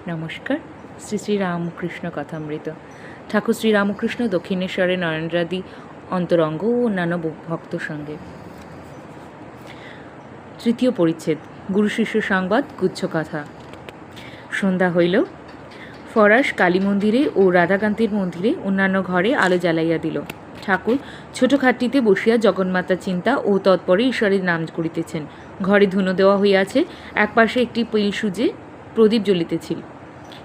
নমস্কার। শ্রী শ্রী রামকৃষ্ণ কথামৃত। ঠাকুর শ্রী রামকৃষ্ণ দক্ষিণেশ্বরে নরেন্দ্রাদি অন্তরঙ্গ ও অন্যান্য ভক্ত সঙ্গে। তৃতীয় পরিচ্ছেদ। গুরু শিষ্য সংবাদ, গুচ্ছকথা। সন্ধ্যা হইল। ফরাস কালী মন্দিরে ও রাধাকান্তের মন্দিরে অন্যান্য ঘরে আলো জ্বালাইয়া দিল। ঠাকুর ছোট খাটটিতে বসিয়া জগন্মাতা চিন্তা ও তৎপরে ঈশ্বরের নাম করিতেছেন। ঘরে ধুনো দেওয়া হইয়াছে, একপাশে একটি পিল সুজে প্রদীপ জ্বলিতেছিল।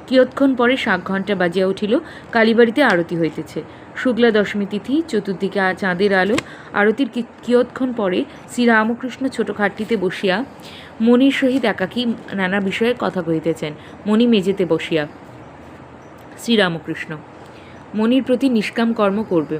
কিয়ৎক্ষণ পরে 7 ঘণ্টা বাজিয়া উঠিল। কালীবাড়িতে আরতি হইতেছে। শুক্লা দশমী তিথি, চতুর্দিকে চাঁদের আলো। আরতির কিয়ৎক্ষণ পরে শ্রীরামকৃষ্ণ ছোট খাটটিতে বসিয়া মণির সহিত একাকী নানা বিষয়ে কথা কহিতেছেন। মণি মেঝেতে বসিয়া। শ্রীরামকৃষ্ণ মণির প্রতি নিষ্কাম কর্ম করবে।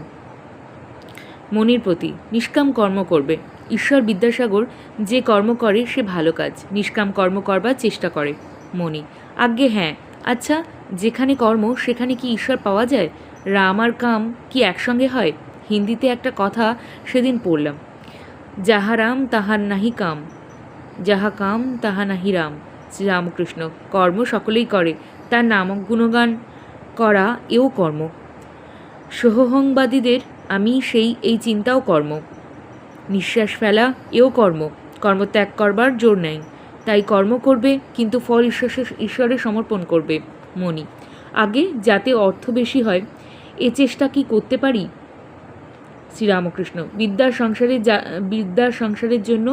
মণির প্রতি নিষ্কাম কর্ম করবে। ঈশ্বর বিদ্যাসাগর যে কর্ম করে সে ভালো কাজ, নিষ্কাম কর্ম করবার চেষ্টা করে। মণি: আজ্ঞে হ্যাঁ। আচ্ছা, যেখানে কর্ম সেখানে কি ঈশ্বর পাওয়া যায়? রাম আর কাম কি একসঙ্গে হয়? হিন্দিতে একটা কথা সেদিন পড়লাম, যাহা রাম তাহার নাহি কাম, যাহা কাম তাহা নাহি রাম। শ্রীরামকৃষ্ণ: কর্ম সকলেই করে, তার নাম গুণগান করা এও কর্ম। সোহংবাদীদের আমি সেই এই চিন্তাও কর্ম। নিঃশ্বাস ফেলা এও কর্ম। কর্ম ত্যাগ করবার জোর নেই, তাই কর্ম করবে, কিন্তু ফল ঈশ্বরে সমর্পণ করবে। মণি: আগে যাতে অর্থ বেশি হয় এ চেষ্টা কি করতে পারি? শ্রীরামকৃষ্ণ: বিদ্যার সংসারের জন্য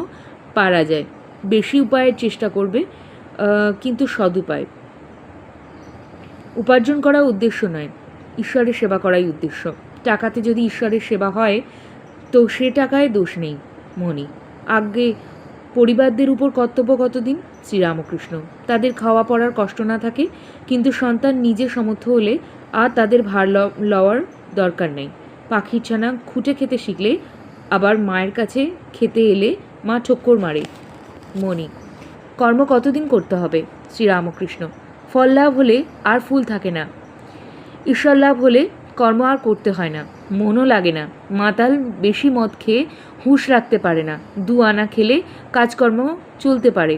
পারা যায়। বেশি উপায়ের চেষ্টা করবে, কিন্তু সদুপায়। উপার্জন করা উদ্দেশ্য নয়, ঈশ্বরের সেবা করাই উদ্দেশ্য। টাকাতে যদি ঈশ্বরের সেবা হয় তো সে টাকায় দোষ নেই। মণি: আজ্ঞে পরিবারদের উপর কর্তব্য কতদিন? শ্রীরামকৃষ্ণ: তাদের খাওয়া পড়ার কষ্ট না থাকে, কিন্তু সন্তান নিজে সমর্থ হলে আর তাদের ভার লওয়ার দরকার নেই। পাখির ছানা খুঁটে খেতে শিখলে আবার মায়ের কাছে খেতে এলে মা ঠক্কর মারে। মণি: কর্ম কতদিন করতে হবে? শ্রীরামকৃষ্ণ: ফল লাভ হলে আর ফুল থাকে না। ঈশ্বর লাভ হলে কর্ম আর করতে হয় না, মনও লাগে না। মাতাল বেশি মদ খেয়ে হুঁশ রাখতে পারে না, 2 আনা খেলে কাজকর্ম চলতে পারে।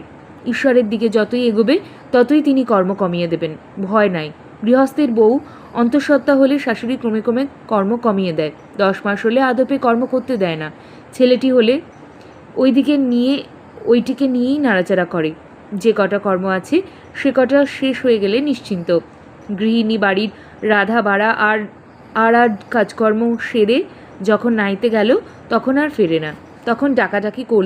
ঈশ্বরের দিকে যতই এগোবে ততই তিনি কর্ম কমিয়ে দেবেন, ভয় নাই। গৃহস্থের বউ অন্তঃসত্ত্বা হলে শাশুড়ি ক্রমে ক্রমে কর্ম কমিয়ে দেয়। 10 মাস হলে আদপে কর্ম করতে দেয় না। ছেলেটি হলে ওইটিকে নিয়েই নাড়াচাড়া করে। যে কটা কর্ম আছে সে কটা শেষ হয়ে গেলে নিশ্চিন্ত। গৃহিণী বাড়ির রাধা বাড়া আর কাজকর্ম সেরে যখন নাইতে গেল তখন আর ফেরে না, তখন ডাকাডাকি করল।